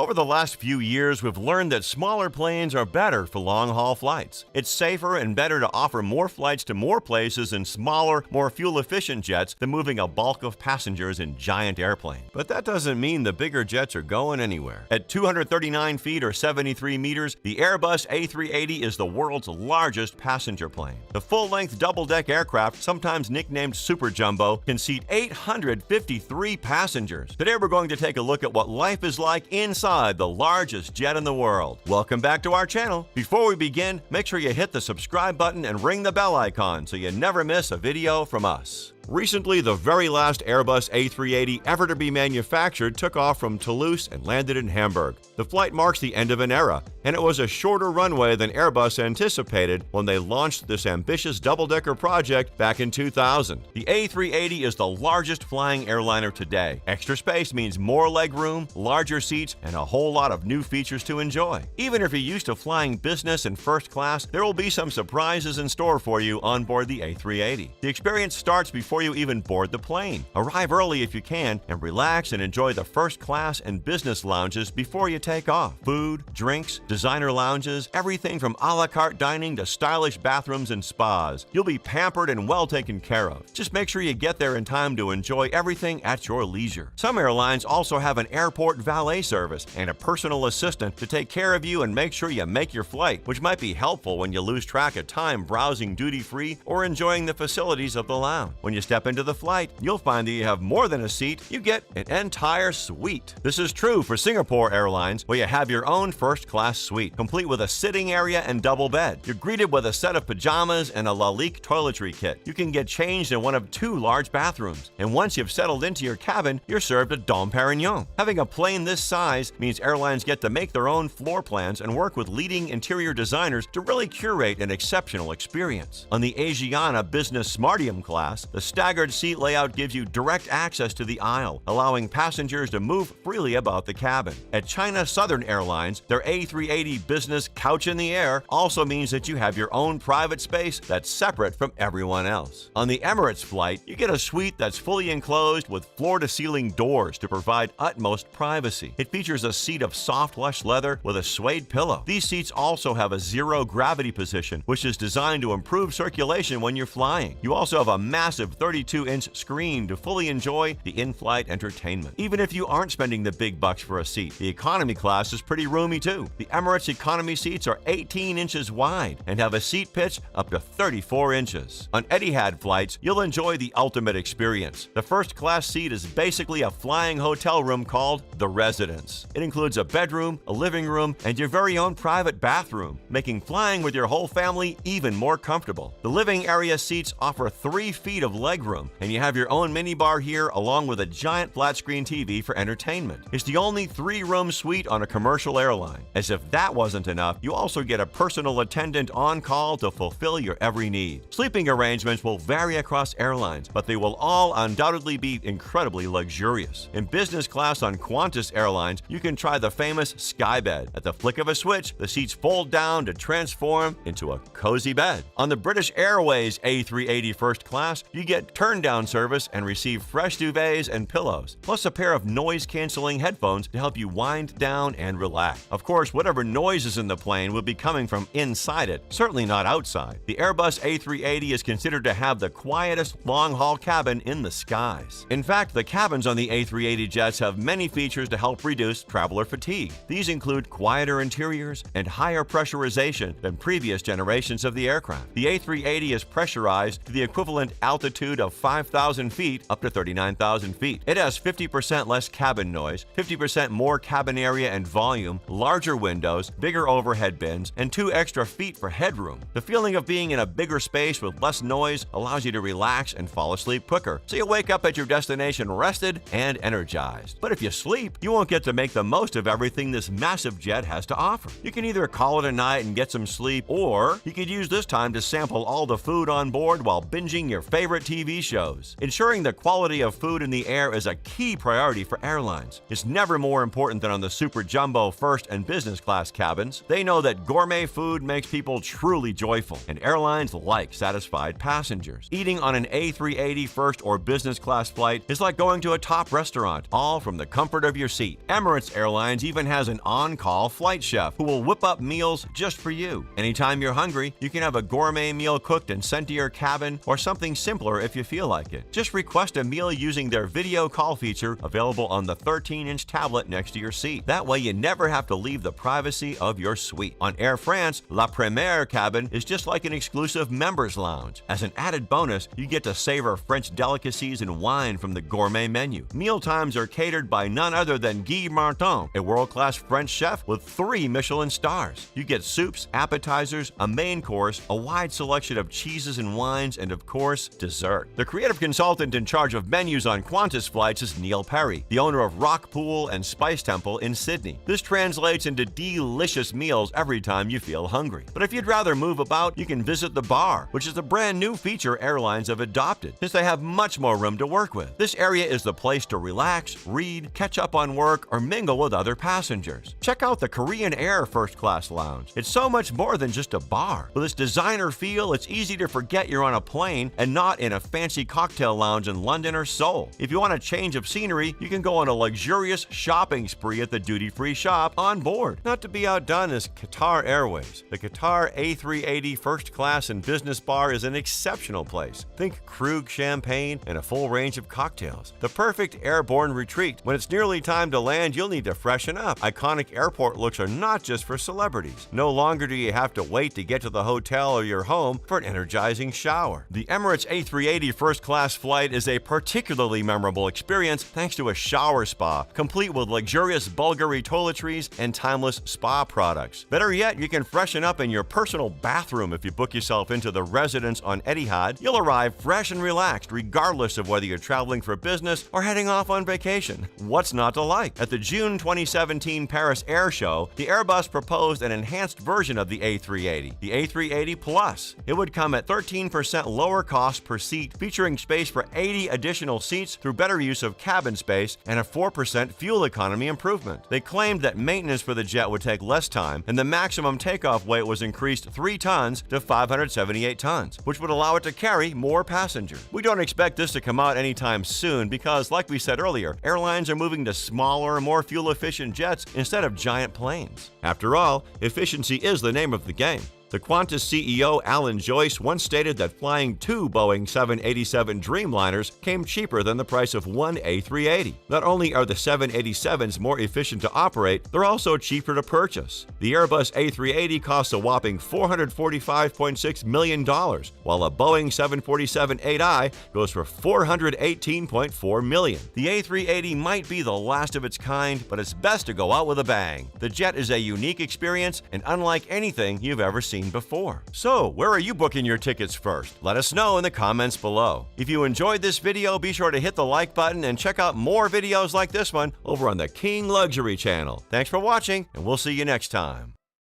Over the last few years, we've learned that smaller planes are better for long-haul flights. It's safer and better to offer more flights to more places in smaller, more fuel-efficient jets than moving a bulk of passengers in giant airplanes. But that doesn't mean the bigger jets are going anywhere. At 239 feet or 73 meters, the Airbus A380 is the world's largest passenger plane. The full-length double-deck aircraft, sometimes nicknamed Super Jumbo, can seat 853 passengers. Today we're going to take a look at what life is like inside the largest jet in the world. Welcome back to our channel. Before we begin, make sure you hit the subscribe button and ring the bell icon so you never miss a video from us. Recently, the very last Airbus A380 ever to be manufactured took off from Toulouse and landed in Hamburg. The flight marks the end of an era, and it was a shorter runway than Airbus anticipated when they launched this ambitious double-decker project back in 2000. The A380 is the largest flying airliner today. Extra space means more legroom, larger seats, and a whole lot of new features to enjoy. Even if you're used to flying business and first class, there will be some surprises in store for you on board the A380. The experience starts before you even board the plane. Arrive early if you can and relax and enjoy the first class and business lounges before you take off. Food, drinks, designer lounges, everything from a la carte dining to stylish bathrooms and spas. You'll be pampered and well taken care of. Just make sure you get there in time to enjoy everything at your leisure. Some airlines also have an airport valet service and a personal assistant to take care of you and make sure you make your flight, which might be helpful when you lose track of time browsing duty-free or enjoying the facilities of the lounge. When you step into the flight, you'll find that you have more than a seat, you get an entire suite. This is true for Singapore Airlines, where you have your own first-class suite, complete with a sitting area and double bed. You're greeted with a set of pajamas and a Lalique toiletry kit. You can get changed in one of 2 large bathrooms, and once you've settled into your cabin, you're served a Dom Perignon. Having a plane this size means airlines get to make their own floor plans and work with leading interior designers to really curate an exceptional experience. On the Asiana Business Smartium class, the staggered seat layout gives you direct access to the aisle, allowing passengers to move freely about the cabin. At China Southern Airlines, their A380 Business Couch in the Air also means that you have your own private space that's separate from everyone else. On the Emirates flight, you get a suite that's fully enclosed with floor-to-ceiling doors to provide utmost privacy. It features a seat of soft, lush leather with a suede pillow. These seats also have a zero-gravity position, which is designed to improve circulation when you're flying. You also have a massive 32-inch screen to fully enjoy the in-flight entertainment. Even if you aren't spending the big bucks for a seat, the economy class is pretty roomy too. The Emirates economy seats are 18 inches wide and have a seat pitch up to 34 inches. On Etihad flights, you'll enjoy the ultimate experience. The first-class seat is basically a flying hotel room called the Residence. It includes a bedroom, a living room, and your very own private bathroom, making flying with your whole family even more comfortable. The living area seats offer 3 feet of legroom, and you have your own minibar here along with a giant flat-screen TV for entertainment. It's the only 3-room suite on a commercial airline. As if that wasn't enough, you also get a personal attendant on call to fulfill your every need. Sleeping arrangements will vary across airlines, but they will all undoubtedly be incredibly luxurious. In business class on Qantas Airlines, you can try the famous Sky Bed. At the flick of a switch, the seats fold down to transform into a cozy bed. On the British Airways A380 First Class, you get turn-down service and receive fresh duvets and pillows, plus a pair of noise-canceling headphones to help you wind down and relax. Of course, whatever noise is in the plane will be coming from inside it, certainly not outside. The Airbus A380 is considered to have the quietest long-haul cabin in the skies. In fact, the cabins on the A380 jets have many features to help reduce traveler fatigue. These include quieter interiors and higher pressurization than previous generations of the aircraft. The A380 is pressurized to the equivalent altitude of 5,000 feet up to 39,000 feet. It has 50% less cabin noise, 50% more cabin area and volume, larger windows, bigger overhead bins, and 2 extra feet for headroom. The feeling of being in a bigger space with less noise allows you to relax and fall asleep quicker, so you wake up at your destination rested and energized. But if you sleep, you won't get to make the most of everything this massive jet has to offer. You can either call it a night and get some sleep, or you could use this time to sample all the food on board while binging your favorite TV TV shows. Ensuring the quality of food in the air is a key priority for airlines. It's never more important than on the super jumbo first and business class cabins. They know that gourmet food makes people truly joyful, and airlines like satisfied passengers. Eating on an A380 first or business class flight is like going to a top restaurant, all from the comfort of your seat. Emirates Airlines even has an on-call flight chef who will whip up meals just for you. Anytime you're hungry, you can have a gourmet meal cooked and sent to your cabin, or something simpler if you feel like it. Just request a meal using their video call feature available on the 13-inch tablet next to your seat. That way you never have to leave the privacy of your suite. On Air France, La Première cabin is just like an exclusive members lounge. As an added bonus, you get to savor French delicacies and wine from the gourmet menu. Meal times are catered by none other than Guy Martin, a world-class French chef with 3 Michelin stars. You get soups, appetizers, a main course, a wide selection of cheeses and wines, and of course, dessert. The creative consultant in charge of menus on Qantas flights is Neil Perry, the owner of Rock Pool and Spice Temple in Sydney. This translates into delicious meals every time you feel hungry. But if you'd rather move about, you can visit the bar, which is a brand new feature airlines have adopted, since they have much more room to work with. This area is the place to relax, read, catch up on work, or mingle with other passengers. Check out the Korean Air First Class Lounge. It's so much more than just a bar. With its designer feel, it's easy to forget you're on a plane and not in a fancy cocktail lounge in London or Seoul. If you want a change of scenery, you can go on a luxurious shopping spree at the duty-free shop on board. Not to be outdone is Qatar Airways. The Qatar A380 First Class and Business Bar is an exceptional place. Think Krug champagne and a full range of cocktails. The perfect airborne retreat. When it's nearly time to land, you'll need to freshen up. Iconic airport looks are not just for celebrities. No longer do you have to wait to get to the hotel or your home for an energizing shower. The Emirates A380 First Class flight is a particularly memorable experience thanks to a shower spa, complete with luxurious Bulgari toiletries and timeless spa products. Better yet, you can freshen up in your personal bathroom if you book yourself into the residence on Etihad. You'll arrive fresh and relaxed regardless of whether you're traveling for business or heading off on vacation. What's not to like? At the June 2017 Paris Air Show, the Airbus proposed an enhanced version of the A380, the A380 Plus. It would come at 13% lower cost per seat, featuring space for 80 additional seats through better use of cabin space and a 4% fuel economy improvement. They claimed that maintenance for the jet would take less time, and the maximum takeoff weight was increased 3 tons to 578 tons, which would allow it to carry more passengers. We don't expect this to come out anytime soon because, like we said earlier, airlines are moving to smaller, more fuel-efficient jets instead of giant planes. After all, efficiency is the name of the game. The Qantas CEO Alan Joyce once stated that flying 2 Boeing 787 Dreamliners came cheaper than the price of one A380. Not only are the 787s more efficient to operate, they're also cheaper to purchase. The Airbus A380 costs a whopping $445.6 million, while a Boeing 747-8i goes for $418.4 million. The A380 might be the last of its kind, but it's best to go out with a bang. The jet is a unique experience and unlike anything you've ever seen before. So, where are you booking your tickets first? Let us know in the comments below. If you enjoyed this video, be sure to hit the like button and check out more videos like this one over on the King Luxury channel. Thanks for watching, and we'll see you next time.